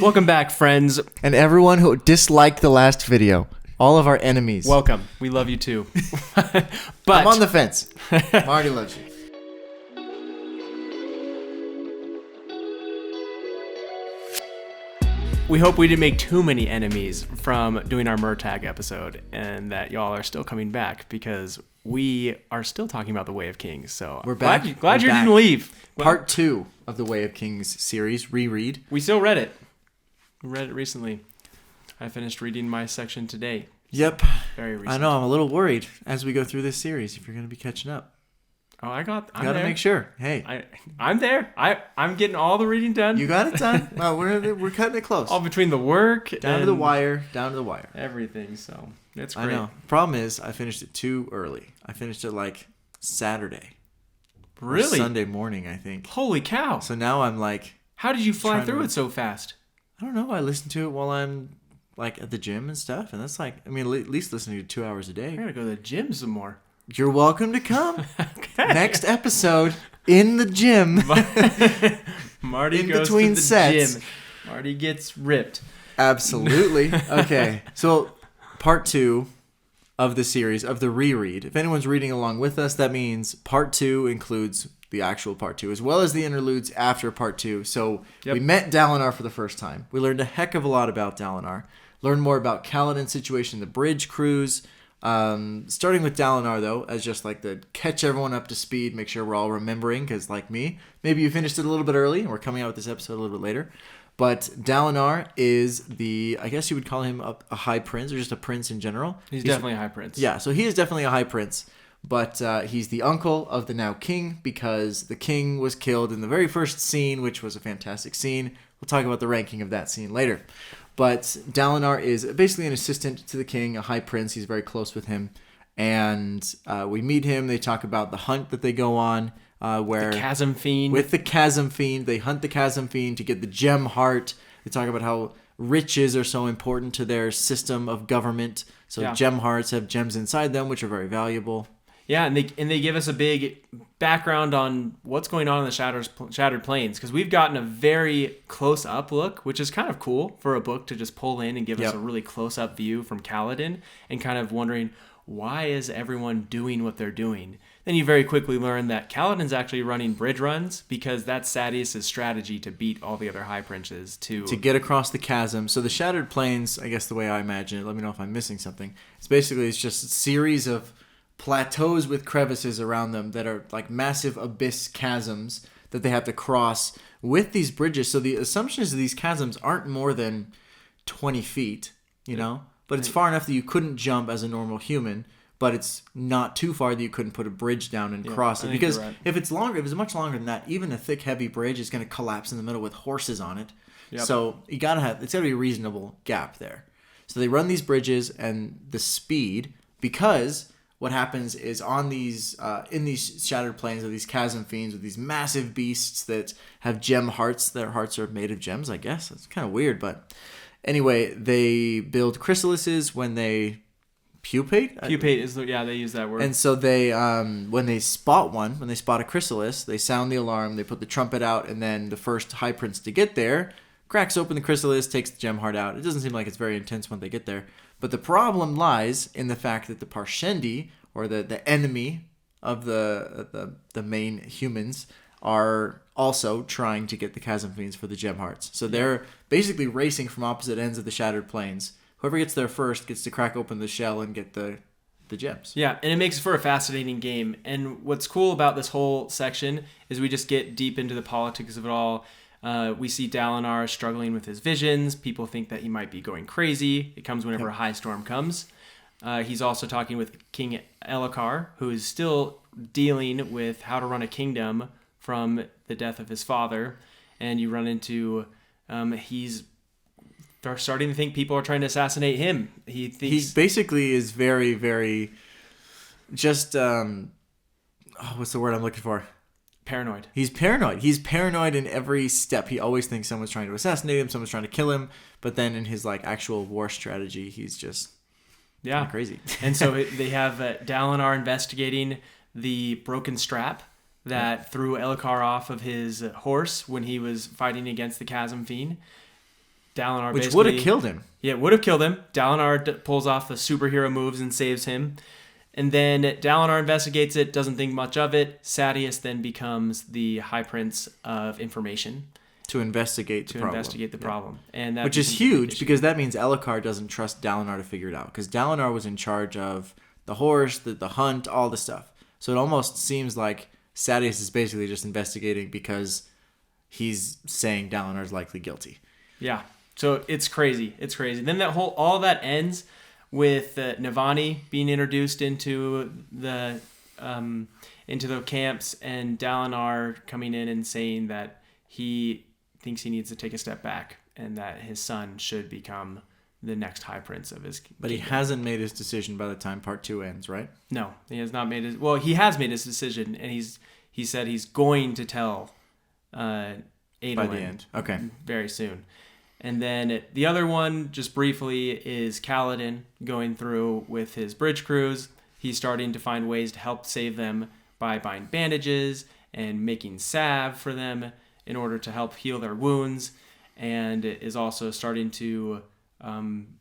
Welcome back, friends. And everyone who disliked the last video. All of our enemies. Welcome. We love you too. But I'm on the fence. Marty loves you. we hope we didn't make too many enemies from doing our Murtag episode and that y'all are still coming back because we are still talking about the Way of Kings. So we're back. Glad you didn't leave. Part 2 of the Way of Kings series, reread. We still read it. We read it recently. I finished reading my section today. Yep. Very recently. I know. I'm a little worried as we go through this series if you're going to be catching up. Oh, I'm gotta there. Make sure. Hey, I'm there. I'm getting all the reading done. You got it done. Well, we're cutting it close. All between the work down to the wire, everything. So it's great. I know. Problem is, I finished it too early. I finished it like Saturday. Really? Or Sunday morning, I think. Holy cow! So now I'm like, how did you fly through it so fast? I don't know. I listened to it while I'm like at the gym and stuff, and that's like, I mean, at least listening to 2 hours a day. I gotta go to the gym some more. You're welcome to come. Okay. Next episode in the gym. Marty in goes between to the sets. Gym. Marty gets ripped. Absolutely. Okay. So part 2 of the series of the reread. If anyone's reading along with us, that means part 2 includes the actual part 2 as well as the interludes after part 2. So we met Dalinar for the first time. We learned a heck of a lot about Dalinar. Learned more about Kaladin's situation, the bridge crews. Starting with Dalinar though, as just like the catch everyone up to speed, make sure we're all remembering, because like me, maybe you finished it a little bit early and we're coming out with this episode a little bit later. But Dalinar is I guess you would call him a high prince or just a prince in general. He's definitely a high prince. Yeah, so he is definitely a high prince, but he's the uncle of the now king because the king was killed in the very first scene, which was a fantastic scene. We'll talk about the ranking of that scene later. But Dalinar is basically an assistant to the king, a high prince. He's very close with him. And we meet him. They talk about the hunt that they go on. Where the Chasm Fiend. With the Chasm Fiend. They hunt the Chasm Fiend to get the gem heart. They talk about how riches are so important to their system of government. So gem hearts have gems inside them, which are very valuable. Yeah, and they give us a big background on what's going on in the Shattered Plains, because we've gotten a very close-up look, which is kind of cool for a book to just pull in and give us a really close-up view from Kaladin, and kind of wondering, why is everyone doing what they're doing? Then you very quickly learn that Kaladin's actually running bridge runs, because that's Sadeas' strategy to beat all the other high princes to get across the chasm. So the Shattered Plains, I guess the way I imagine it, let me know if I'm missing something, it's just a series of plateaus with crevices around them that are like massive abyss chasms that they have to cross with these bridges. So the assumption is that these chasms aren't more than 20 feet, but it's far enough that you couldn't jump as a normal human, but it's not too far that you couldn't put a bridge down and cross it. Because if it's much longer than that, even a thick, heavy bridge is going to collapse in the middle with horses on it. Yep. So it's got to be a reasonable gap there. So they run these bridges and the speed, because what happens is on these in these Shattered Plains of these Chasm Fiends with these massive beasts that have gem hearts. Their hearts are made of gems, I guess. It's kind of weird, but anyway, they build chrysalises when they pupate. Pupate is they use that word. And so they when they spot a chrysalis, they sound the alarm, they put the trumpet out, and then the first high prince to get there cracks open the chrysalis, takes the gem heart out. It doesn't seem like it's very intense when they get there. But the problem lies in the fact that the Parshendi, or the enemy of the main humans, are also trying to get the Chasm Fiends for the gem hearts. So they're basically racing from opposite ends of the Shattered Plains. Whoever gets there first gets to crack open the shell and get the gems. Yeah, and it makes for a fascinating game. And what's cool about this whole section is we just get deep into the politics of it all. We see Dalinar struggling with his visions. People think that he might be going crazy. It comes whenever a high storm comes. He's also talking with King Elhokar, who is still dealing with how to run a kingdom from the death of his father. And you run into he's starting to think people are trying to assassinate him. He basically is very, very just what's the word I'm looking for? Paranoid. He's paranoid. He's paranoid in every step. He always thinks someone's trying to assassinate him, someone's trying to kill him, but then in his actual war strategy, he's just crazy. And so they have Dalinar investigating the broken strap that threw Elhokar off of his horse when he was fighting against the Chasm Fiend. Dalinar which basically... would have killed him. Yeah, it would have killed him. Dalinar pulls off the superhero moves and saves him. And then Dalinar investigates it, doesn't think much of it. Sadeas then becomes the High Prince of Information. To investigate the problem. And that which is huge, because that means Elhokar doesn't trust Dalinar to figure it out. Because Dalinar was in charge of the horse, the hunt, all the stuff. So it almost seems like Sadeas is basically just investigating because he's saying Dalinar's likely guilty. Yeah. So it's crazy. It's crazy. Then all that ends with Navani being introduced into the camps, and Dalinar coming in and saying that he thinks he needs to take a step back and that his son should become the next High Prince of his But kingdom. he hasn't made his decision by the time part 2 ends, right? No, he has not made his... Well, he has made his decision, and he said he's going to tell Adolin by the end. Okay. Very soon. And then the other one, just briefly, is Kaladin going through with his bridge crews. He's starting to find ways to help save them by buying bandages and making salve for them in order to help heal their wounds, and is also starting to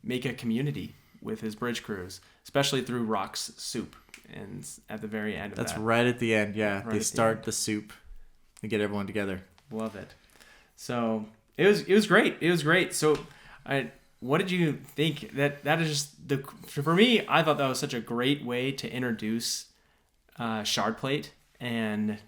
make a community with his bridge crews, especially through Rock's soup. And at the very end of That's that. right at the end, yeah. Right they start the soup and get everyone together. Love it. So it was great. It was great. So what did you think? That is just for me, I thought that was such a great way to introduce Shardplate and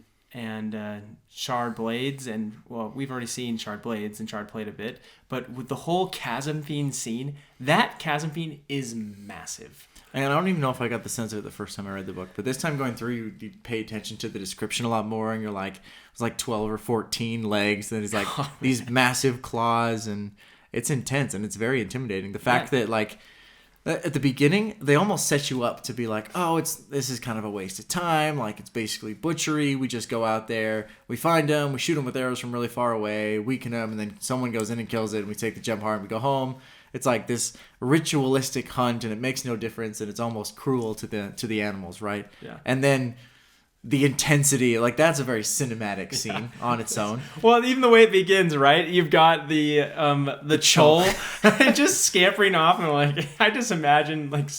Shard Blades, and well, we've already seen Shard Blades and Shardplate a bit, but with the whole Chasm Fiend scene, that Chasm Fiend is massive. And I don't even know if I got the sense of it the first time I read the book, but this time going through, you pay attention to the description a lot more, and you're like, it's like 12 or 14 legs, and it's like these massive claws, and it's intense, and it's very intimidating. The fact that, like, at the beginning, they almost set you up to be like, oh, this is kind of a waste of time, like, it's basically butchery, we just go out there, we find them, we shoot them with arrows from really far away, weaken them, and then someone goes in and kills it, and we take the gem heart, and we go home. It's like this ritualistic hunt, and it makes no difference, and it's almost cruel to the animals, right? Yeah. And then the intensity, like, that's a very cinematic scene on its own. Well, even the way it begins, right? You've got the Chol just scampering off, and like I just imagine like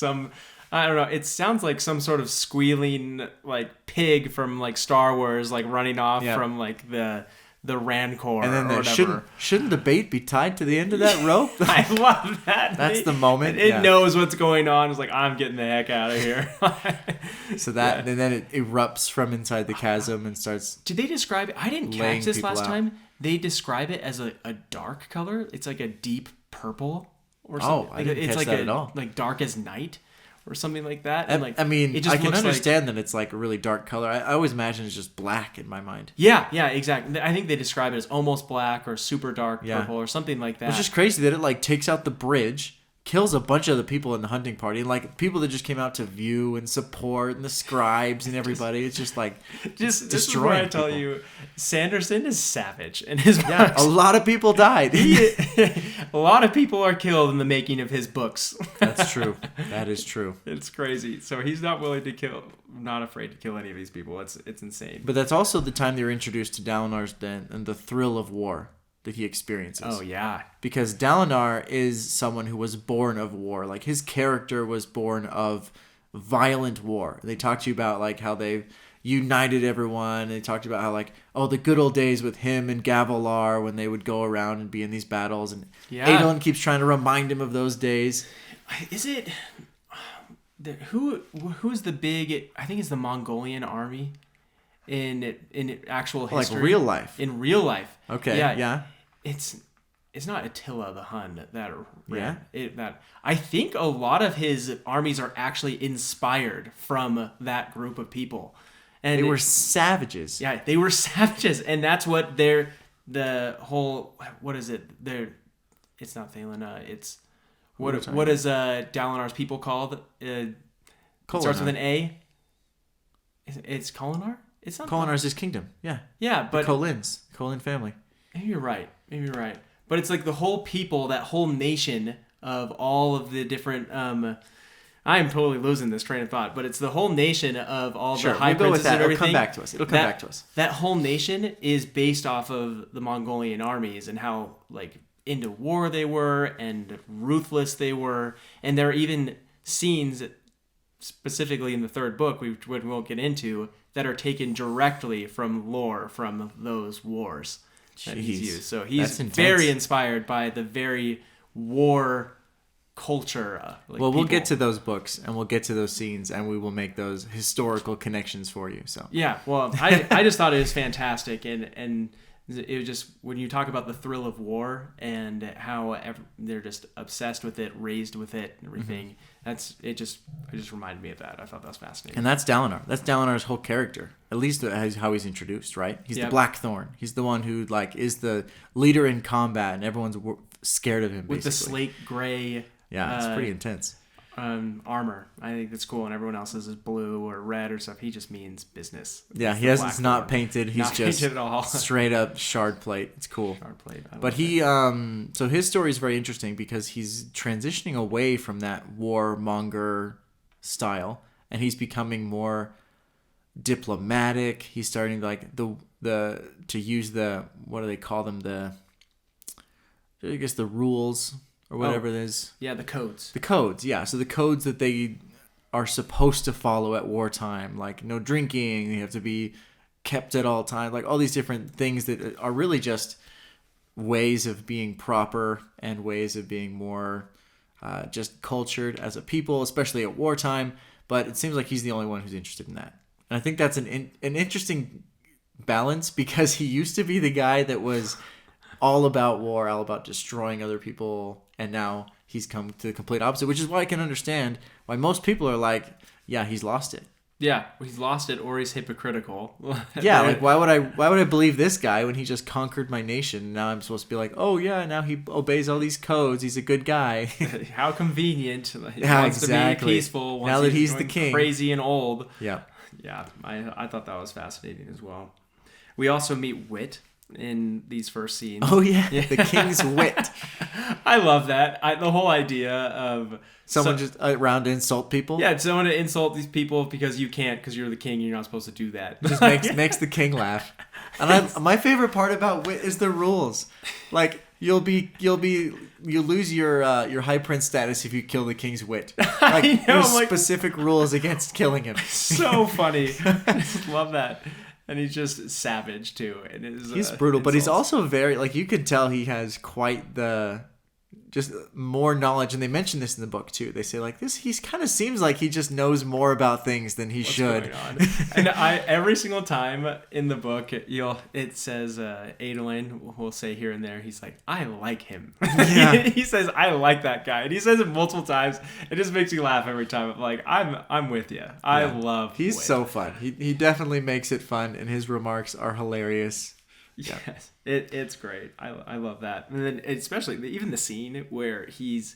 I don't know. It sounds like some sort of squealing like pig from like Star Wars, like running off from like the Rancor, and then or whatever. Shouldn't the bait be tied to the end of that rope? I love that. That's the moment. It knows what's going on. It's like, I'm getting the heck out of here. So that, and then it erupts from inside the chasm and starts. Did they describe it? I didn't catch this last time. They describe it as a dark color. It's like a deep purple or something. Oh, I didn't catch that at all. Like dark as night. Or something like that. And like, I mean, it just I can understand like, that it's like a really dark color. I always imagine it's just black in my mind. Yeah, exactly. I think they describe it as almost black or super dark purple or something like that. It's just crazy that it like takes out the bridge, kills a bunch of the people in the hunting party, and like people that just came out to view and support, and the scribes and everybody. It's just like just destroying. This is where I tell you, Sanderson is savage, and his books, a lot of people died. A lot of people are killed in the making of his books. That's true. That is true. It's crazy. So he's not willing to kill, not afraid to kill any of these people. It's insane. But that's also the time they were introduced to Dalinar's den and the thrill of war that he experiences. Oh, yeah. Because Dalinar is someone who was born of war. Like, his character was born of violent war. They talked to you about, like, how they united everyone. They talked about how, like, the good old days with him and Gavilar when they would go around and be in these battles. And Adolin keeps trying to remind him of those days. Is it... Who's the big... I think it's the Mongolian army in actual history. Like real life. In real life. Okay, yeah. It's not Attila the Hun I think a lot of his armies are actually inspired from that group of people. And they were savages. Yeah, they were savages, and that's what the whole, what is it? It's not Thalana. It's what is Dalinar's people called? It starts with an A. It's Kholinar. It's not. Kholinar's his kingdom. Yeah. Yeah, but the Kholin family. Maybe you're right. But it's like the whole people, that whole nation of all of the different. I am totally losing this train of thought, but it's the whole nation of all the high princes and everything. It'll come back to us. It'll come back to us. That whole nation is based off of the Mongolian armies and how like into war they were and ruthless they were. And there are even scenes, specifically in the third book, we won't get into, that are taken directly from lore from those wars that he's used. So he's very inspired by the very war culture. We'll get to those books and we'll get to those scenes and we will make those historical connections for you. So yeah, well, I just thought it was fantastic, and it was just, when you talk about the thrill of war and how they're just obsessed with it, raised with it, and everything. It just reminded me of that. I thought that was fascinating. And that's Dalinar. That's Dalinar's whole character. At least how he's introduced, right? He's the Blackthorn. He's the one who is the leader in combat, and everyone's scared of him. Basically. With the slate gray. Yeah, it's pretty intense. Armor. I think that's cool, and everyone else's is blue or red or stuff. He just means business. Yeah, it's not painted. He's not just painted at all. Straight up shard plate. It's cool. Shard plate. But so his story is very interesting because he's transitioning away from that warmonger style, and he's becoming more diplomatic. He's starting to use the, what do they call them, the rules. Or whatever it is. Yeah, the codes. The codes, yeah. So the codes that they are supposed to follow at wartime, like no drinking, they have to be kept at all times, like all these different things that are really just ways of being proper and ways of being more just cultured as a people, especially at wartime. But it seems like he's the only one who's interested in that. And I think that's an interesting balance, because he used to be the guy that was all about war, all about destroying other people, and now he's come to the complete opposite, which is why I can understand why most people are like, yeah, he's lost it. Yeah, he's lost it, or he's hypocritical. Yeah, like why would I believe this guy when he just conquered my nation? And now I'm supposed to be like, oh yeah, now he obeys all these codes. He's a good guy. How convenient. He wants to be peaceful. Now that he's the king, crazy and old. Yeah, yeah. I thought that was fascinating as well. We also meet Wit in these first scenes. Oh yeah, the king's wit. I love that. The whole idea of someone just around to insult people. Yeah, someone to insult these people because you can't, because you're the king and you're not supposed to do that. Just makes the king laugh. And my favorite part about wit is the rules. Like you'll lose your high prince status if you kill the king's wit. Like there's specific rules against killing him. So funny. I just love that. And he's just savage too. And he's brutal, but he's also very, like, you could tell he has quite the, just more knowledge. And they mention this in the book too. They say like this, he kind of seems like he just knows more about things than he should. And every single time in the book, it says Adolin will say here and there, he's like, I like him. Yeah. He says, I like that guy, and he says it multiple times. It just makes you laugh every time. I'm like, I'm with you. I love. He's Wit. So fun. He definitely makes it fun, and his remarks are hilarious. Yes, it's great. I love that, and then especially even the scene where he's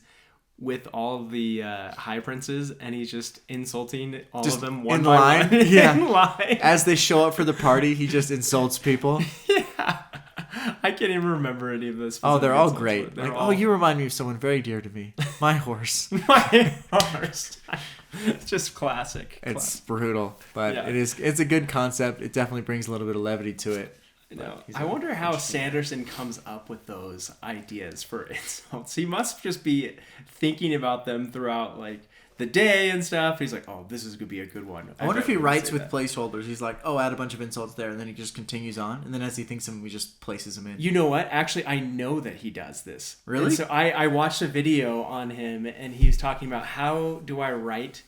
with all the high princes and he's just insulting all of them one by one. Yeah, in line. As they show up for the party, he just insults people. Yeah, I can't even remember any of this. Oh, they're all great. Like, oh, you remind me of someone very dear to me. My horse. My horse. It's just classic. It's brutal, but it's a good concept. It definitely brings a little bit of levity to it. I wonder how Sanderson comes up with those ideas for insults. He must just be thinking about them throughout like the day and stuff. He's like, oh, this is going to be a good one. I wonder if he writes with placeholders. He's like, oh, add a bunch of insults there, and then he just continues on. And then as he thinks of them, he just places them in. You know what? Actually, I know that he does this. Really? And so I watched a video on him, and he was talking about how do I write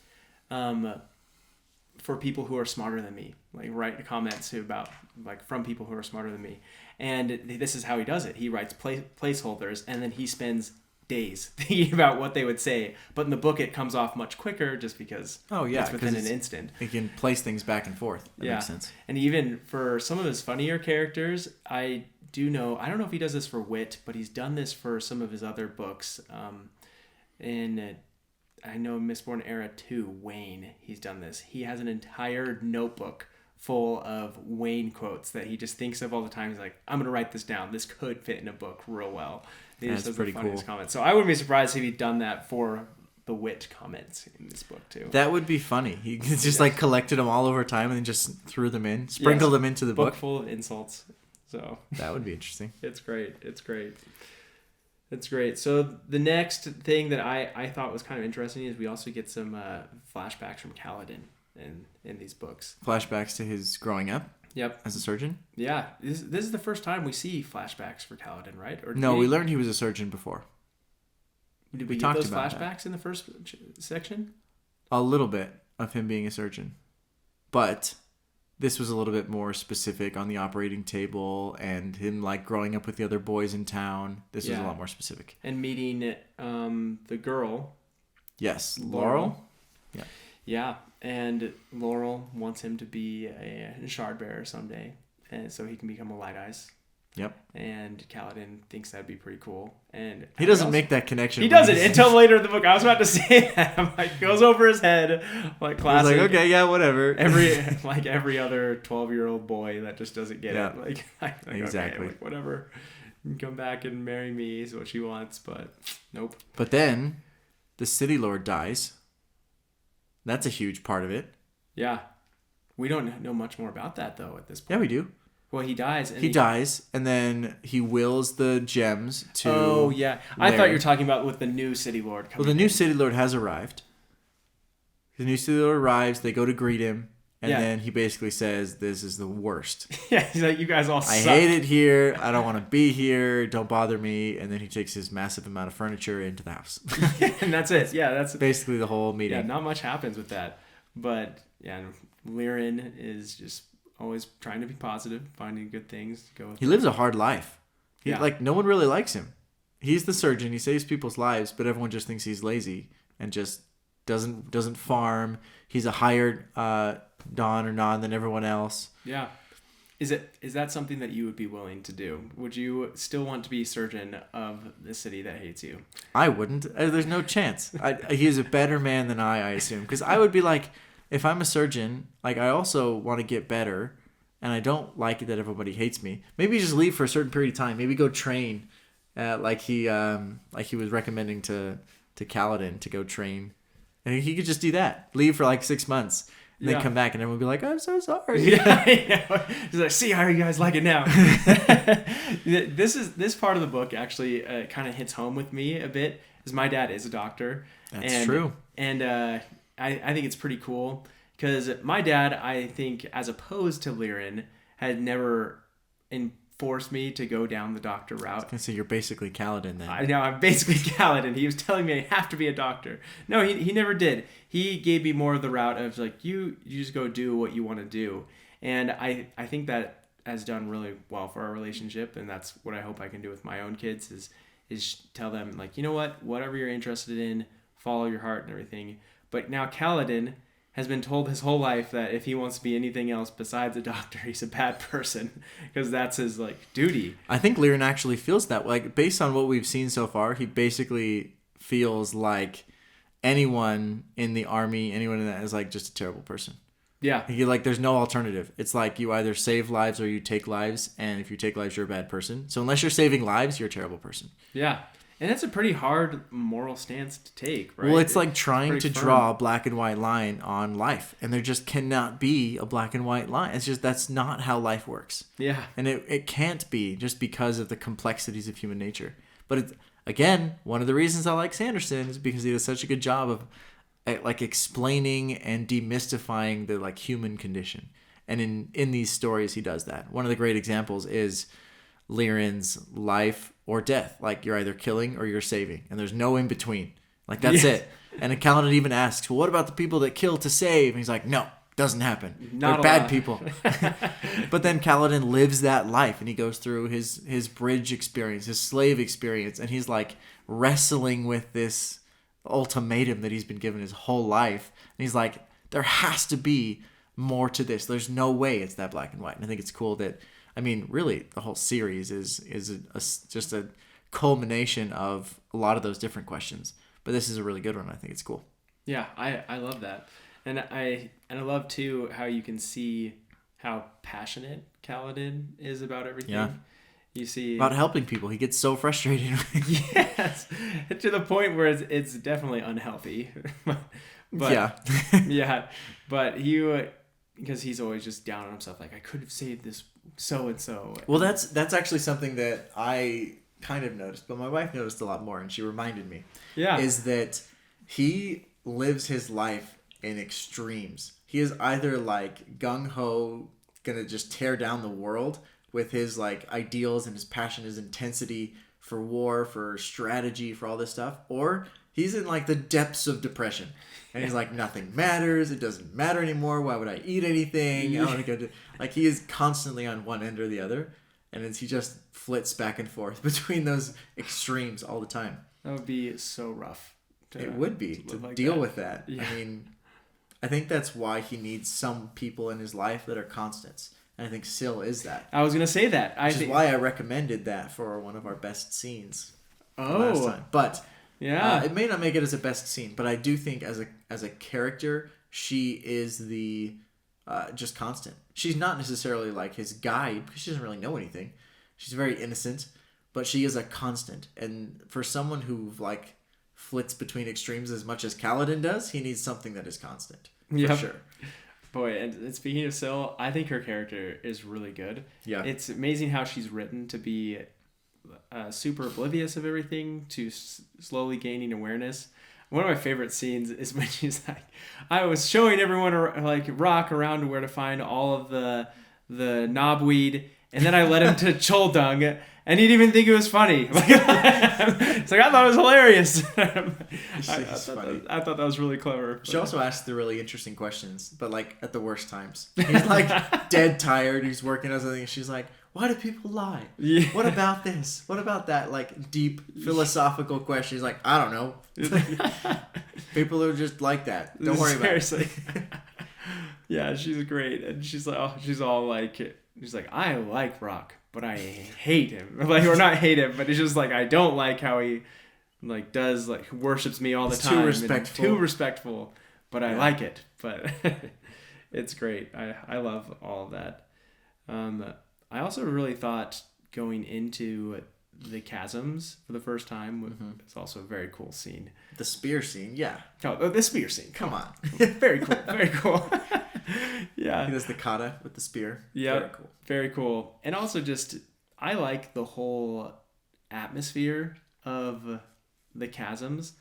for people who are smarter than me, like write comments about like from people who are smarter than me, and this is how he does it. He writes placeholders, and then he spends days thinking about what they would say. But in the book, it comes off much quicker, just because it's within an instant. He can place things back and forth. That makes sense. And even for some of his funnier characters, I don't know if he does this for Wit, but he's done this for some of his other books. I know Mistborn Era 2, Wayne, he's done this. He has an entire notebook full of Wayne quotes that he just thinks of all the time. He's like, I'm going to write this down. This could fit in a book real well. That's pretty cool. Comments. So I wouldn't be surprised if he'd done that for the Wit comments in this book too. That would be funny. He just like collected them all over time and then just threw them in, sprinkled them into the book. Full of insults. So that would be interesting. It's great. That's great. So the next thing that I thought was kind of interesting is we also get some flashbacks from Kaladin in these books. Flashbacks to his growing up. Yep. As a surgeon. Yeah. This is the first time we see flashbacks for Kaladin, right? Or no, we learned he was a surgeon before. Did we get those flashbacks in the first section? A little bit of him being a surgeon, but this was a little bit more specific on the operating table and him like growing up with the other boys in town. This was a lot more specific. And meeting the girl. Yes, Laurel. Yeah. Yeah, and Laurel wants him to be a shard bearer someday, and so he can become a Light Eyes. Yep. And Kaladin thinks that'd be pretty cool. And he doesn't make that connection. He doesn't until later in the book. I was about to say that. I'm like, goes over his head, like classic. He's like, okay, yeah, whatever. Every other 12-year-old boy that just doesn't get it. Like exactly. Okay, like, whatever. You can come back and marry me is what she wants, but nope. But then the City Lord dies. That's a huge part of it. Yeah. We don't know much more about that though at this point. Yeah, we do. Well, he dies. He dies, and then he wills the gems to... Oh, yeah. I thought you were talking about with the new City Lord coming Well, the new City Lord has arrived. The new City Lord arrives, they go to greet him, and then he basically says, this is the worst. Yeah, he's like, you guys all suck. I hate it here, I don't want to be here, don't bother me, and then he takes his massive amount of furniture into the house. And that's it. Yeah, that's... basically the whole meeting. Yeah, not much happens with that. But, yeah, Lirin is just... always trying to be positive, finding good things to go with. He lives a hard life. Yeah. No one really likes him. He's the surgeon. He saves people's lives, but everyone just thinks he's lazy and just doesn't farm. He's a higher don or non than everyone else. Yeah. Is that something that you would be willing to do? Would you still want to be surgeon of the city that hates you? I wouldn't. There's no chance. He's a better man than I assume. Because I would be like... if I'm a surgeon, like I also want to get better, and I don't like it that everybody hates me. Maybe just leave for a certain period of time. Maybe go train, like he was recommending to Kaladin to go train, and he could just do that. Leave for like 6 months, and then come back, and everyone would be like, "I'm so sorry." Yeah, I know. He's like, "See how you guys like it now." This part of the book actually kind of hits home with me a bit, because my dad is a doctor. That's true, and. I think it's pretty cool because my dad, I think, as opposed to Lirin, had never enforced me to go down the doctor route. I was going to say, you're basically Kaladin then. I know, I'm basically Kaladin. He was telling me I have to be a doctor. No, he never did. He gave me more of the route of like, you just go do what you want to do. And I think that has done really well for our relationship, and that's what I hope I can do with my own kids is tell them, like, you know what, whatever you're interested in, follow your heart and everything. But now Kaladin has been told his whole life that if he wants to be anything else besides a doctor, he's a bad person because that's his duty. I think Lirin actually feels that way. Like, based on what we've seen so far, he basically feels like anyone in the army, anyone in that is like just a terrible person. Yeah. There's no alternative. It's like you either save lives or you take lives, and if you take lives, you're a bad person. So unless you're saving lives, you're a terrible person. Yeah. And that's a pretty hard moral stance to take, right? Well, it's like trying to draw a black and white line on life, and there just cannot be a black and white line. It's just, that's not how life works. Yeah. And it can't be, just because of the complexities of human nature. But it's, again, one of the reasons I like Sanderson is because he does such a good job of explaining and demystifying the human condition. And in these stories, he does that. One of the great examples is Lirin's life or death. Like, you're either killing or you're saving, and there's no in between. That's it. And Kaladin even asks, well, what about the people that kill to save? And he's like, no, doesn't happen. They're bad people. But then Kaladin lives that life, and he goes through his bridge experience, his slave experience, and he's wrestling with this ultimatum that he's been given his whole life. And he's like, there has to be more to this. There's no way it's that black and white. And I think it's cool that, really, the whole series is just a culmination of a lot of those different questions. But this is a really good one. I think it's cool. Yeah, I love that. And I love, too, how you can see how passionate Kaladin is about everything. Yeah. You see... about helping people. He gets so frustrated. Yes. To the point where it's definitely unhealthy. But, yeah. Yeah. But because he's always just down on himself, I could have saved this so-and-so. Well, that's actually something that kind of noticed, but my wife noticed a lot more, and she reminded me. Yeah. Is that he lives his life in extremes. He is either like gung-ho, gonna just tear down the world with his like ideals and his passion, his intensity for war, for strategy, for all this stuff, or he's in like the depths of depression. And he's like, nothing matters. It doesn't matter anymore. Why would I eat anything? I want to go to... Like, he is constantly on one end or the other. And he just flits back and forth between those extremes all the time. That would be so rough. It would be to like deal that. with that. Yeah. I mean, I think that's why he needs some people in his life that are constants. And I think Syl is that. I was going to say that. Which is why I recommended that for one of our best scenes last time. But... Yeah, it may not make it as a best scene, but I do think as a character, she is the just constant. She's not necessarily like his guide because she doesn't really know anything. She's very innocent, but she is a constant. And for someone who like flits between extremes as much as Kaladin does, he needs something that is constant. For sure. Boy, and speaking of Syl, I think her character is really good. Yeah, it's amazing how she's written to be super oblivious of everything to slowly gaining awareness. One of my favorite scenes is when she's like, I was showing everyone like Rock around where to find all of the knobweed, and then I led him to Choldung, and he didn't even think it was funny. It's like, I thought it was hilarious. I thought that was really clever. She also asks the really interesting questions, but like at the worst times. He's like dead tired. He's working on something, and she's like, why do people lie? Yeah. What about this? What about that? Like deep philosophical questions. Like, I don't know. People are just like that. Don't worry about it. Yeah, she's great. And she's like, she's like, I like Rock, but I hate him. Like, or not hate him, but it's just like, I don't like how he like does like worships me all the time. Too respectful. But I like it. But it's great. I love all of that. I also really thought going into the chasms for the first time it's also a very cool scene. The spear scene, yeah. Oh, the spear scene. Come on. Very cool. Very cool. Yeah. He does the kata with the spear. Yeah. Very cool. Very cool. And also just, I like the whole atmosphere of the chasms.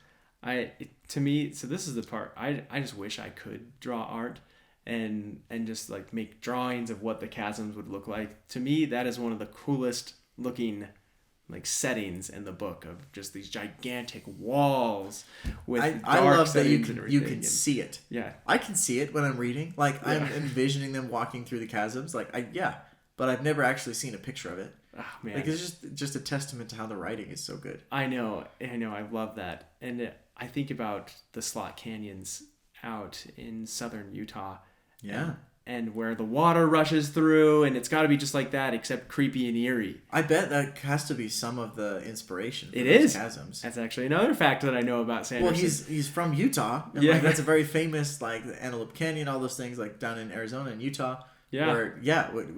To me, so this is the part, I just wish I could draw art and just like make drawings of what the chasms would look like. To me, that is one of the coolest looking like settings in the book, of just these gigantic walls with I dark love that settings you can see it. Yeah, I can see it when I'm reading. Like I'm envisioning them walking through the chasms. Like but I've never actually seen a picture of it. Oh, man. Like it's just a testament to how the writing is so good. I know, I love that. And I think about the slot canyons out in southern Utah. Yeah. And where the water rushes through, and it's got to be just like that, except creepy and eerie. I bet that has to be some of the inspiration for those chasms. That's actually another fact that I know about Sanderson. Well, he's from Utah. And like, that's a very famous, like, the Antelope Canyon, all those things, like, down in Arizona and Utah. Yeah. Where,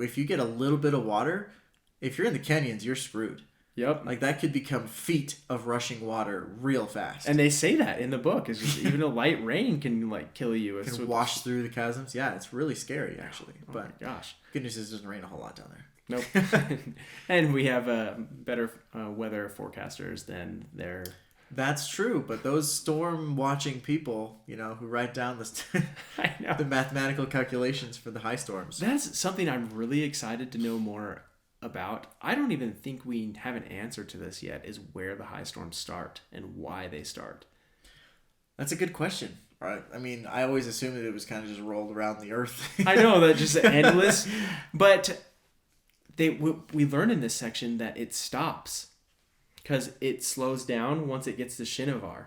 if you get a little bit of water, if you're in the canyons, you're screwed. Yep. Like, that could become feet of rushing water real fast. And they say that in the book. Is just even a light rain can, like, kill you. Can wash through the chasms. Yeah, it's really scary, actually. Oh, but my gosh. Good news is it doesn't rain a whole lot down there. Nope. And we have better weather forecasters than their... That's true, but those storm watching people, who write down the mathematical calculations for the high storms. That's something I'm really excited to know more about. I don't even think we have an answer to this yet, is where the high storms start and why they start. That's a good question. Right? I mean, I always assumed that it was kind of just rolled around the earth. I know, that's just endless. But we learn in this section that it stops because it slows down once it gets to Shinovar.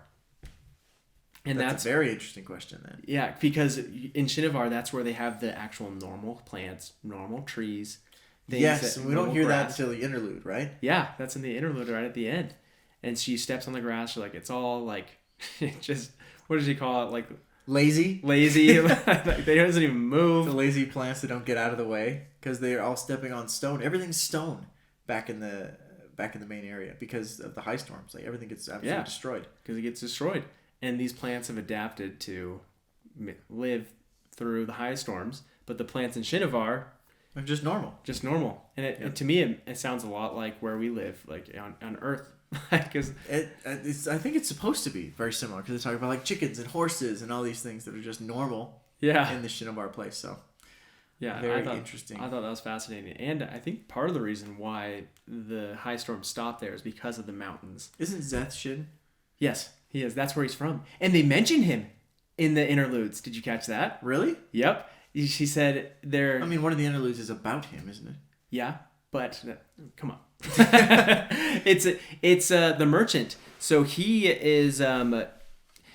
And that's a very interesting question then. Yeah, because in Shinovar, that's where they have the actual normal plants, normal trees. Yes, and we don't hear that until the interlude, right? Yeah, that's in the interlude right at the end. And she steps on the grass, like, it's all like, just, what does she call it? Like, lazy. Like, they doesn't even move. The lazy plants that don't get out of the way because they're all stepping on stone. Everything's stone back in the main area because of the high storms. Like, everything gets absolutely destroyed. Because it gets destroyed. And these plants have adapted to live through the high storms. But the plants in Shinovar, They're just normal. Just normal. And it, to me, it sounds a lot like where we live, like on Earth. Because I think it's supposed to be very similar because they talk about like chickens and horses and all these things that are just normal. Yeah. In the Shinobar place, so. Yeah, very interesting. I thought that was fascinating, and I think part of the reason why the high storm stopped there is because of the mountains. Isn't Zeth Shin? Yes, he is. That's where he's from, and they mention him in the interludes. Did you catch that? Really? Yep. She said there. I mean, one of the interludes is about him, isn't it? Yeah, but come on. it's the merchant. So he is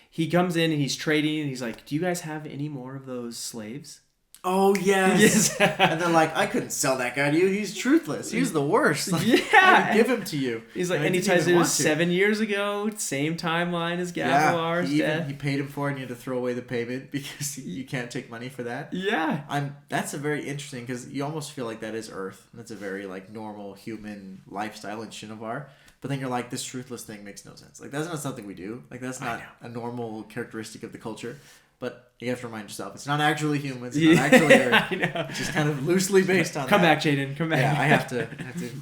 he comes in and he's trading and he's like, "Do you guys have any more of those slaves?" Oh yes. And they're like, "I couldn't sell that guy to you. He's truthless. He's the worst. Like, I would give him to you." He's like, and he tells it was 7 years ago, same timeline as Gavilar's death. He paid him for it, and you had to throw away the payment because you can't take money for that. Yeah. That's a very interesting because you almost feel like that is Earth. That's a very like normal human lifestyle in Shinovar. But then you're like, this truthless thing makes no sense. Like that's not something we do. Like that's not a normal characteristic of the culture. But you have to remind yourself, it's not actually humans. It's not actually Earth. I know. It's just kind of loosely based on Come that. back, Jaden. Come back. Yeah, I have to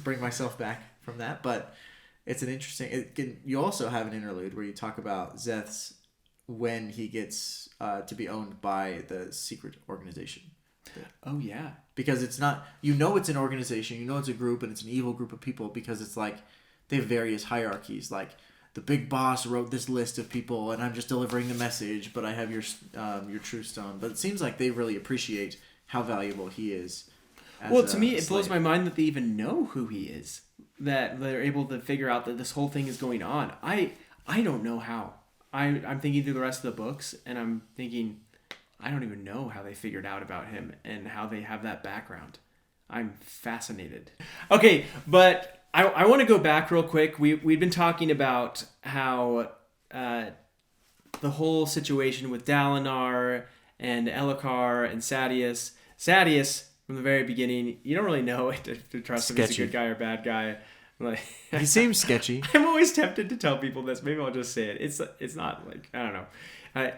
bring myself back from that. But it's an interesting... you also have an interlude where you talk about Zeth's when he gets to be owned by the secret organization. Oh, yeah. Because it's not... You know it's an organization. You know it's a group, and it's an evil group of people because it's like they have various hierarchies. Like... The big boss wrote this list of people, and I'm just delivering the message. But I have your true stone. But it seems like they really appreciate how valuable he is. Well, to me, it blows my mind that they even know who he is. That they're able to figure out that this whole thing is going on. I don't know how. I'm thinking through the rest of the books, and I'm thinking, I don't even know how they figured out about him and how they have that background. I'm fascinated. Okay, but. I want to go back real quick. We've been talking about how the whole situation with Dalinar and Elhokar and Sadeas. Sadeas, from the very beginning, you don't really know to trust him if he's a good guy or bad guy. Like he seems sketchy. I'm always tempted to tell people this. Maybe I'll just say it. It's not like, I don't know.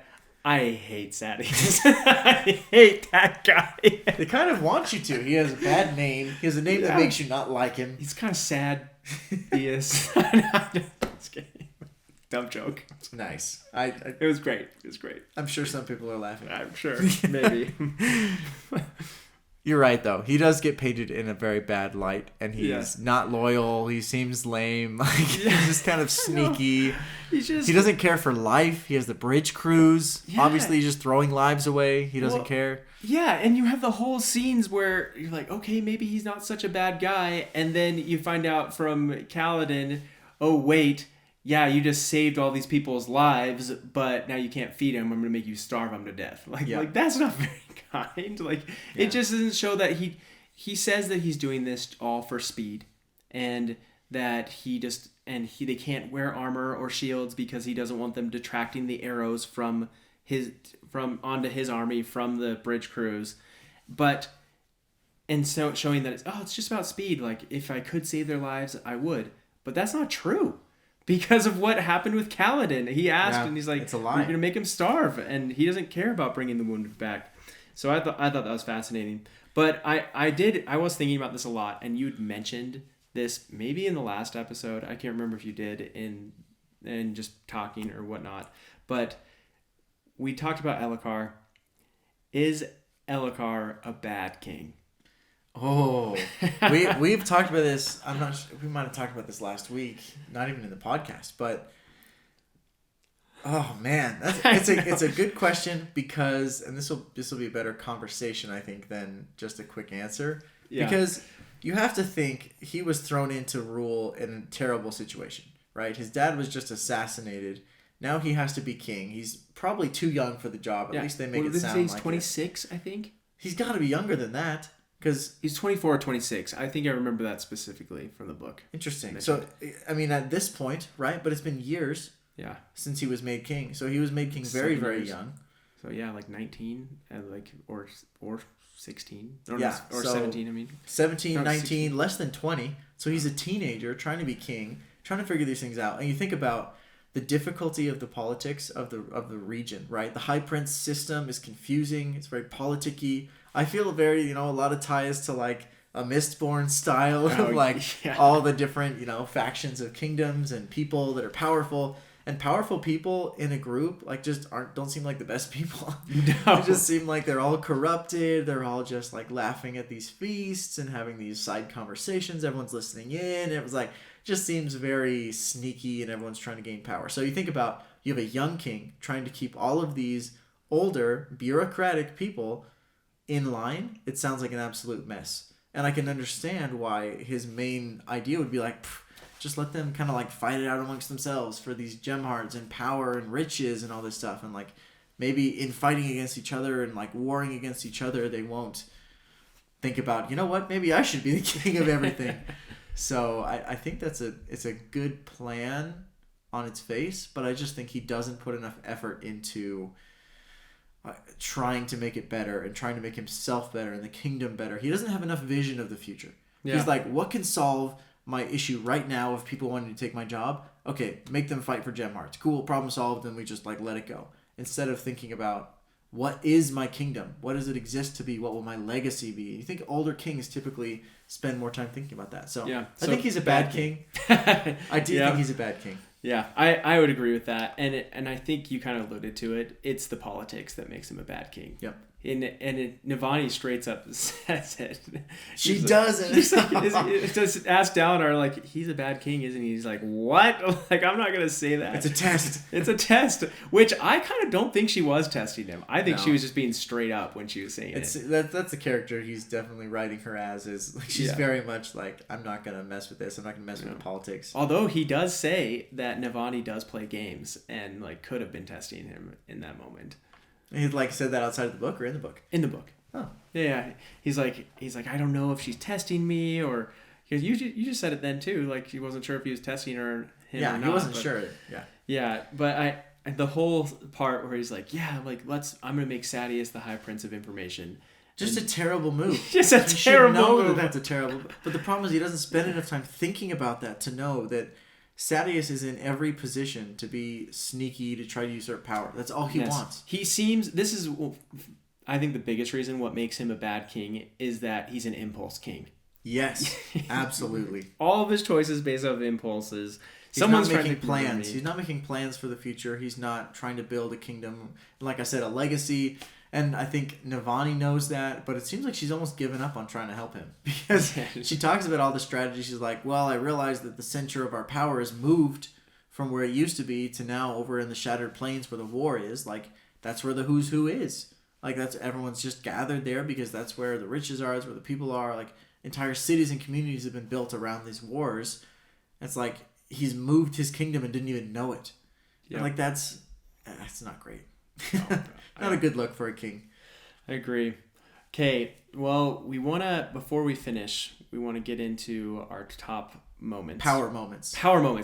I hate Sadeas. I hate that guy. They kind of want you to. He has a bad name. He has a name that makes you not like him. He's kind of sad. He is. Just kidding. Dumb joke. Nice. It was great. It was great. I'm sure some people are laughing. I'm sure. Maybe. You're right, though. He does get painted in a very bad light, and he's not loyal. He seems lame. Like, he's just kind of sneaky. He doesn't care for life. He has the bridge crews. Yeah. Obviously, he's just throwing lives away. He doesn't care. Yeah, and you have the whole scenes where you're like, okay, maybe he's not such a bad guy, and then you find out from Kaladin, oh, wait, yeah, you just saved all these people's lives, but now you can't feed them. I'm going to make you starve them to death. Like that's not very kind. It just doesn't show that he says that he's doing this all for speed, and that they can't wear armor or shields because he doesn't want them detracting the arrows from onto his army from the bridge crews, and so showing that it's just about speed. Like if I could save their lives, I would, but that's not true. Because of what happened with Kaladin. He asked, and he's like, it's a lie. We're going to make him starve. And he doesn't care about bringing the wounded back. So I thought that was fascinating. But I was thinking about this a lot. And you'd mentioned this maybe in the last episode. I can't remember if you did in just talking or whatnot. But we talked about Elhokar. Is Elhokar a bad king? Oh, we've talked about this. I'm not sure, we might have talked about this last week, not even in the podcast, but oh man, it's a good question because, and this will be a better conversation, I think, than just a quick answer. Yeah. Because you have to think he was thrown into rule in a terrible situation, right? His dad was just assassinated. Now he has to be king. He's probably too young for the job. At least they make it sound like he's 26, I think. He's got to be younger than that. Because he's 24 or 26. I think I remember that specifically from the book. Interesting. So, I mean, at this point, right? But it's been years since he was made king. So he was made king very, very young. So, yeah, like 19 or 16. Or 17, I mean. 17, 19, 16. Less than 20. So he's a teenager trying to be king, trying to figure these things out. And you think about the difficulty of the politics of the region, right? The High Prince system is confusing. It's very politicky. I feel very, a lot of ties to like a Mistborn style of like yeah. all the different, factions of kingdoms and people that are powerful. And powerful people in a group like just don't seem like the best people. No. They just seem like they're all corrupted. They're all just like laughing at these feasts and having these side conversations. Everyone's listening in. It was like just seems very sneaky, and everyone's trying to gain power. So you think about, you have a young king trying to keep all of these older bureaucratic people in line. It sounds like an absolute mess. And I can understand why his main idea would be like, just let them kind of like fight it out amongst themselves for these gem hearts and power and riches and all this stuff. And like maybe in fighting against each other and like warring against each other, they won't think about, maybe I should be the king of everything. So I think it's a good plan on its face, but I just think he doesn't put enough effort into trying to make it better and trying to make himself better and the kingdom better. He doesn't have enough vision of the future. Yeah. He's like, what can solve my issue right now of people wanting to take my job? Okay, make them fight for gem hearts. Cool, problem solved, and we just like let it go. Instead of thinking about, what is my kingdom? What does it exist to be? What will my legacy be? You think older kings typically spend more time thinking about that. So yeah, I think he's a bad king. I do think he's a bad king. Yeah, I would agree with that. And I think you kind of alluded to it. It's the politics that makes him a bad king. Yep. Navani straight up says it. She doesn't. Just ask Dalinar, like, he's a bad king, isn't he? He's like, what? Like, I'm not gonna say that. It's a test. It's a test, which I kind of don't think she was testing him. I think she was just being straight up when she was saying it. That's the character he's definitely writing her as. Is like, she's very much like, I'm not gonna mess with this. I'm not gonna mess with the politics. Although he does say that Navani does play games and like could have been testing him in that moment. He like said that outside of the book or in the book? In the book. Oh. Yeah. He's like, I don't know if she's testing me, or because you just said it then too. Like he wasn't sure if he was testing him or not. He wasn't sure. Yeah. Yeah, but the whole part where he's like, I'm gonna make Sadeas the High Prince of Information. Just a terrible move. Just a terrible move. That's a terrible. But the problem is he doesn't spend enough time thinking about that to know that Sadeas is in every position to be sneaky, to try to usurp power. That's all he wants. He seems... This is, I think, the biggest reason what makes him a bad king is that he's an impulse king. Yes, absolutely. All of his choices based off of impulses. Someone's not making plans. He's not making plans for the future. He's not trying to build a kingdom. Like I said, a legacy. And I think Navani knows that, but it seems like she's almost given up on trying to help him. Because she talks about all the strategies. She's like, well, I realized that the center of our power has moved from where it used to be to now over in the Shattered Plains where the war is. Like, that's where the who's who is. Like, that's everyone's just gathered there because that's where the riches are, that's where the people are. Like, entire cities and communities have been built around these wars. It's like he's moved his kingdom and didn't even know it. Yep. And like, that's not great. No. Not a good look for a king. I agree. Okay, well, before we finish, we want to get into our top moments. Power moments.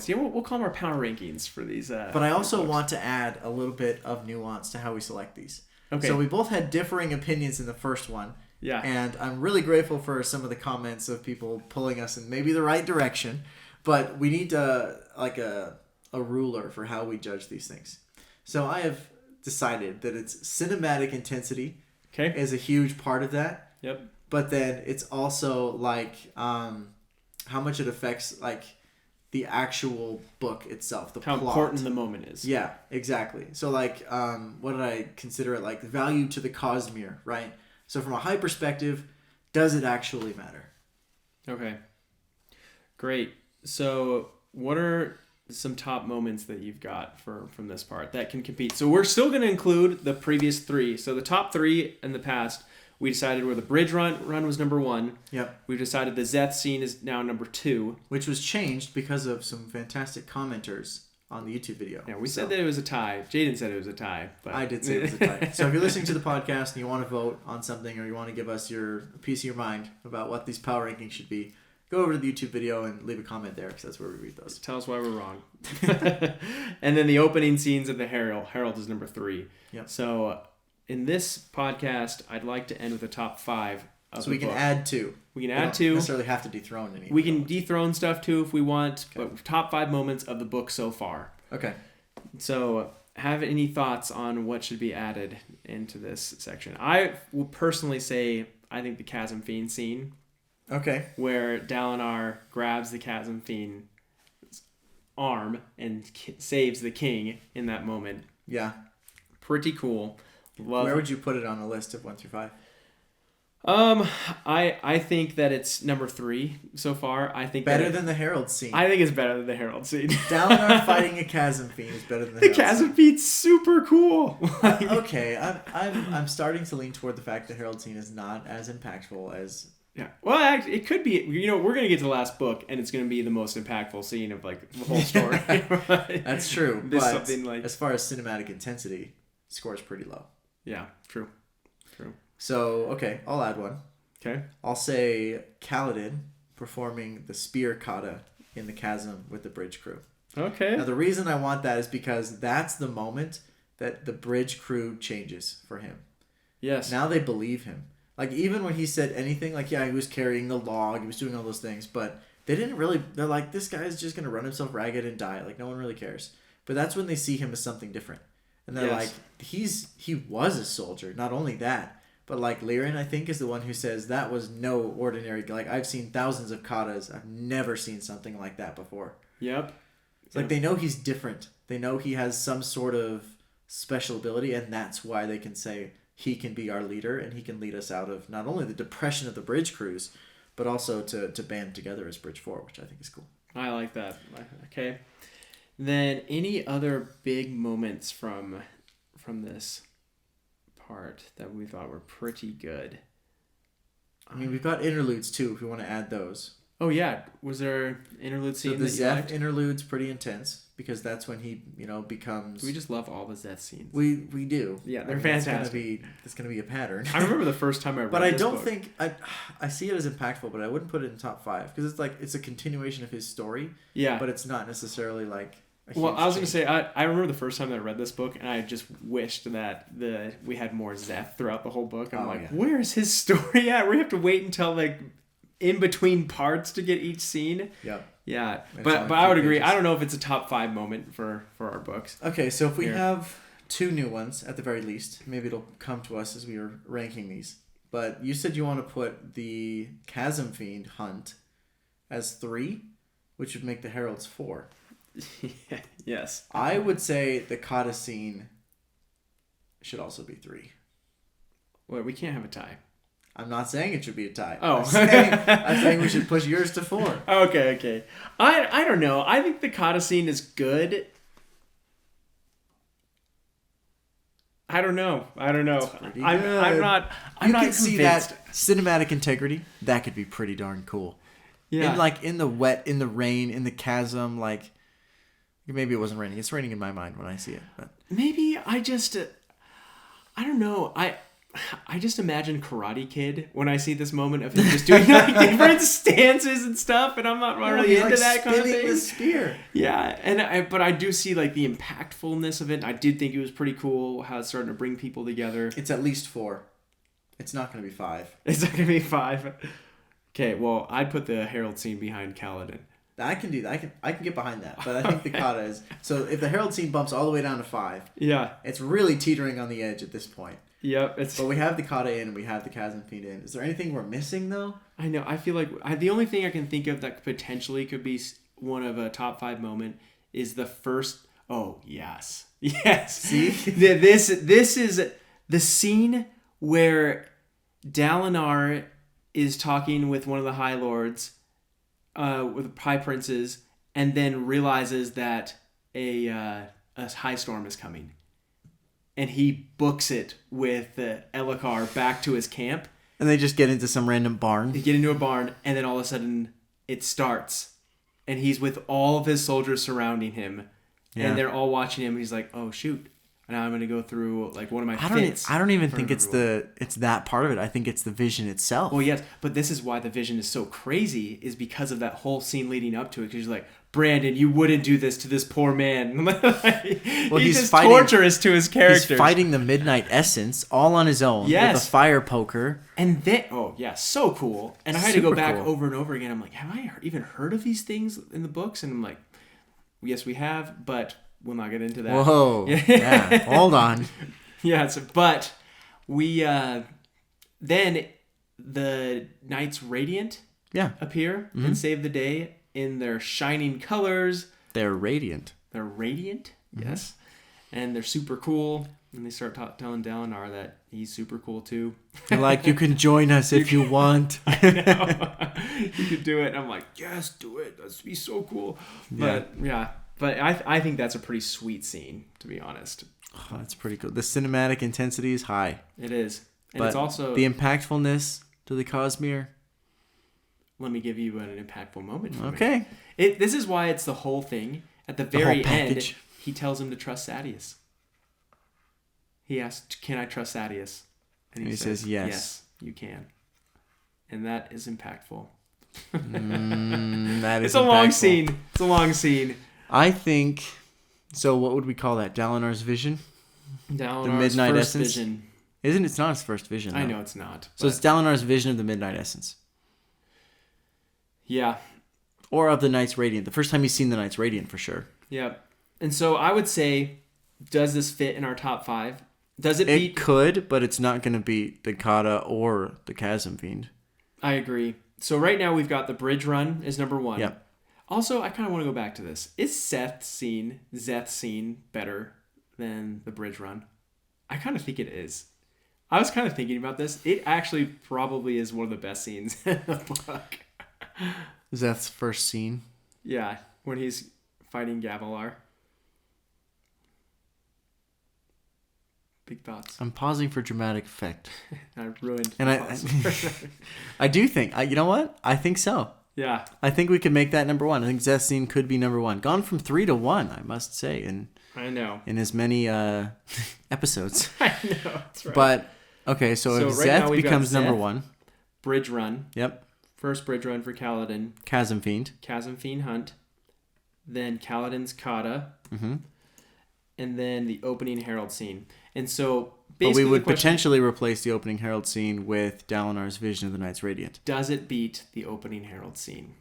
Yeah, we'll call them our power rankings for these. But I also want to add a little bit of nuance to how we select these. Okay. So we both had differing opinions in the first one. Yeah. And I'm really grateful for some of the comments of people pulling us in maybe the right direction. But we need a ruler for how we judge these things. So I have decided that it's cinematic intensity is a huge part of that. Yep. But then it's also like how much it affects like the actual book itself, the plot. How important the moment is. Yeah, exactly. So like what did I consider it, like value to the Cosmere, right? So from a high perspective, does it actually matter? Okay. Great. So what are some top moments that you've got from this part that can compete? So we're still going to include the previous three. So the top three in the past, we decided where the bridge run was number 1. Yep. We've decided the Zeth scene is now number 2. Which was changed because of some fantastic commenters on the YouTube video. Yeah, we said that it was a tie. Jaden said it was a tie. But I did say it was a tie. So if you're listening to the podcast and you want to vote on something or you want to give us your piece of your mind about what these power rankings should be, go over to the YouTube video and leave a comment there because that's where we read those. Tell us why we're wrong. And then the opening scenes of the Herald. Herald is number 3. Yep. So in this podcast, I'd like to end with the top 5 of so we can add 2. We can add 2. Don't necessarily have to dethrone any. We can dethrone stuff too if we want, but top 5 moments of the book so far. Okay. So have any thoughts on what should be added into this section? I will personally say I think the Chasm Fiend scene. Okay. Where Dalinar grabs the Chasm Fiend's arm and saves the king in that moment. Yeah. Pretty cool. Where would you put it on a list of 1 through 5? I think that it's number 3 so far. I think better than the Herald scene. I think it's better than the Herald scene. Dalinar fighting a Chasm Fiend is better than the Herald Chasm Fiend's super cool. Okay, I'm starting to lean toward the fact the Herald scene is not as impactful as. Yeah. Well, actually, it could be. You know, we're gonna get to the last book, and it's gonna be the most impactful scene of like the whole story. That's true. This but something like as far as cinematic intensity, score's pretty low. Yeah. True. So okay, I'll add one. Okay. I'll say Kaladin performing the spear kata in the chasm with the bridge crew. Okay. Now the reason I want that is because that's the moment that the bridge crew changes for him. Yes. Now they believe him. Like, even when he said anything, like, yeah, he was carrying the log, he was doing all those things, but they didn't really, they're like, this guy's just going to run himself ragged and die. Like, no one really cares. But that's when they see him as something different. And they're like, he was a soldier. Not only that, but, like, Lyran, I think, is the one who says that was no ordinary, like, I've seen thousands of katas. I've never seen something like that before. Yep. It's like, they know he's different. They know he has some sort of special ability, and that's why they can say, he can be our leader, and he can lead us out of not only the depression of the bridge crews, but also to band together as Bridge 4, which I think is cool. I like that. Okay. Then any other big moments from this part that we thought were pretty good? I mean, we've got interludes too, if we want to add those. Oh yeah, was there interlude scene? So the Zeth interlude's pretty intense because that's when he, becomes. We just love all the Zeth scenes. We do. Yeah, they're fantastic. It's gonna be a pattern. I remember the first time I read. But I don't book. think I see it as impactful, but I wouldn't put it in top 5 because it's a continuation of his story. Yeah. But it's not necessarily like. Well, I was going to say, I remember the first time that I read this book, and I just wished that we had more Zeth throughout the whole book. I'm where's his story at? We have to wait until, like, in between parts to get each scene. Yep. Yeah. But I would agree. I don't know if it's a top 5 moment for our books. Okay, so if we have 2 new ones, at the very least, maybe it'll come to us as we are ranking these. But you said you want to put the Chasm Fiend hunt as 3, which would make the Heralds 4. Yes. I would say the kata scene should also be 3. Well, we can't have a tie. I'm not saying it should be a tie. Oh. I'm saying we should push yours to 4. Okay. I don't know. I think the kata scene is good. I don't know. I'm not convinced. See that cinematic integrity. That could be pretty darn cool. Yeah. In the wet, in the rain, in the chasm, like maybe it wasn't raining. It's raining in my mind when I see it. But. Maybe I don't know. I just imagine Karate Kid when I see this moment of him just doing like different stances and stuff, and I'm not really into that kind of thing. The spear. Yeah, but I do see like the impactfulness of it. I did think it was pretty cool how it's starting to bring people together. It's at least 4. It's not going to be 5. It's not going to be 5. Okay, well, I'd put the Herald scene behind Kaladin. I can do that. I can get behind that. But I think the kata is... So if the Herald scene bumps all the way down to 5... Yeah. It's really teetering on the edge at this point. Yep. But we have the kata in and we have the Chasm Fiend in. Is there anything we're missing, though? I know. I feel like... the only thing I can think of that potentially could be one of a top 5 moment is the first... Oh, yes. Yes. See? This is the scene where Dalinar is talking with one of the High Lords, with the High Princes, and then realizes that a high storm is coming. And he books it with Elhokar back to his camp. And they just get into some random barn. They get into a barn, and then all of a sudden, it starts. And he's with all of his soldiers surrounding him. Yeah. And they're all watching him, and he's like, oh, shoot. And I'm going to go through like one of my fits. I don't even think it's that part of it. I think it's the vision itself. Well, yes, but this is why the vision is so crazy, is because of that whole scene leading up to it. Because he's like, Brandon, you wouldn't do this to this poor man. He's just torturous to his characters. He's fighting the Midnight Essence all on his own with a fire poker. And then, so cool. And I had to go back over and over again. I'm like, have I even heard of these things in the books? And I'm like, yes, we have, but we'll not get into that. Whoa. Yeah. Hold on. Yeah. But we then the Knights Radiant appear and save the day in their shining colors. They're radiant. They're radiant. Yes. And they're super cool. And they start telling Dalinar that he's super cool too. They're like, you can join us if you want. I know. You could do it. And I'm like, yes, do it. That'd be so cool. But But I think that's a pretty sweet scene, to be honest. Oh, that's pretty cool. The cinematic intensity is high. It is. And but it's also... the impactfulness to the Cosmere. Let me give you an impactful moment. Okay. This is why it's the whole thing. At the very end, he tells him to trust Sadeas. He asks, can I trust Sadeas? And he says, yes. Yes, you can. And that is impactful. That is It's a long scene. It's a long scene. I think... So what would we call that? Dalinar's vision? Dalinar's the Midnight first Essence? vision. Isn't it? It's not his first vision. I know it's not. So it's Dalinar's vision of the Midnight Essence. Yeah. Or of the Knights Radiant. The first time he's seen the Knights Radiant, for sure. Yeah. And so I would say, does this fit in our top 5? Does it beat... It could, but it's not going to beat the Kata or the Chasm Fiend. I agree. So right now we've got the Bridge Run is number 1. Yep. Also, I kind of want to go back to this. Is Szeth's scene better than the Bridge Run? I kind of think it is. I was kind of thinking about this. It actually probably is one of the best scenes in the book. Szeth's first scene? Yeah, when he's fighting Gavilar. Big thoughts. I'm pausing for dramatic effect. I ruined. And I do think. You know what? I think so. Yeah. I think we could make that number 1. I think Szeth's scene could be number 1. Gone from 3 to 1, I must say. I know. In as many episodes. I know. That's right. But, okay, so if right Szeth becomes number 1. Bridge Run. Yep. First Bridge Run for Kaladin. Chasm Fiend. Chasm Fiend Hunt. Then Kaladin's Kata. Mm-hmm. And then the opening Herald scene. And so, basically, but we would potentially replace the opening Herald scene with Dalinar's vision of the Knights Radiant. Does it beat the opening Herald scene?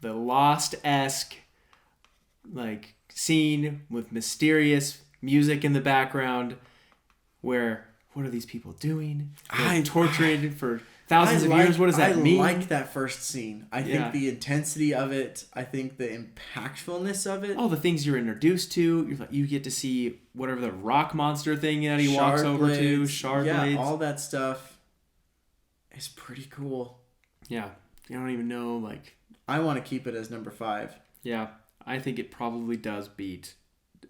The Lost-esque, scene with mysterious music in the background, where what are these people doing? They're tortured for thousands of years. What does that mean? I like that first scene. I think the intensity of it. I think the impactfulness of it. All the things you're introduced to. You get to see whatever the rock monster thing that he walks over to. Shard blades. Yeah, all that stuff is pretty cool. Yeah. You don't even know, I want to keep it as number 5. Yeah. I think it probably does beat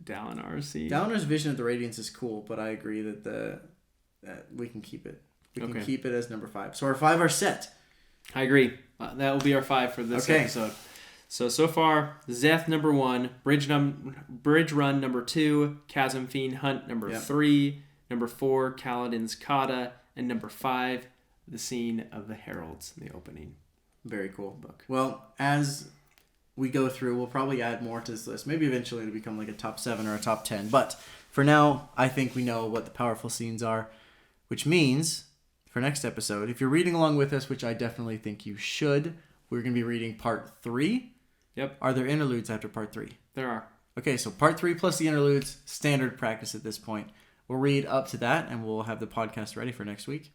Dalinar's scene. Dalinar's vision of the Radiance is cool, but I agree that we can keep it. We can keep it as number 5. So our 5 are set. I agree. That will be our 5 for this episode. So far, Szeth number 1, Bridge Run number 2, Chasm Fiend Hunt number 3, number 4, Kaladin's Kata, and number 5, the scene of the Heralds in the opening. Very cool book. Well, as we go through, we'll probably add more to this list. Maybe eventually it'll become a top 7 or a top 10. But for now, I think we know what the powerful scenes are, which means... For next episode, if you're reading along with us, which I definitely think you should, we're going to be reading part 3. Yep. Are there interludes after part 3? There are. Okay, so part 3 plus the interludes, standard practice at this point. We'll read up to that, and we'll have the podcast ready for next week.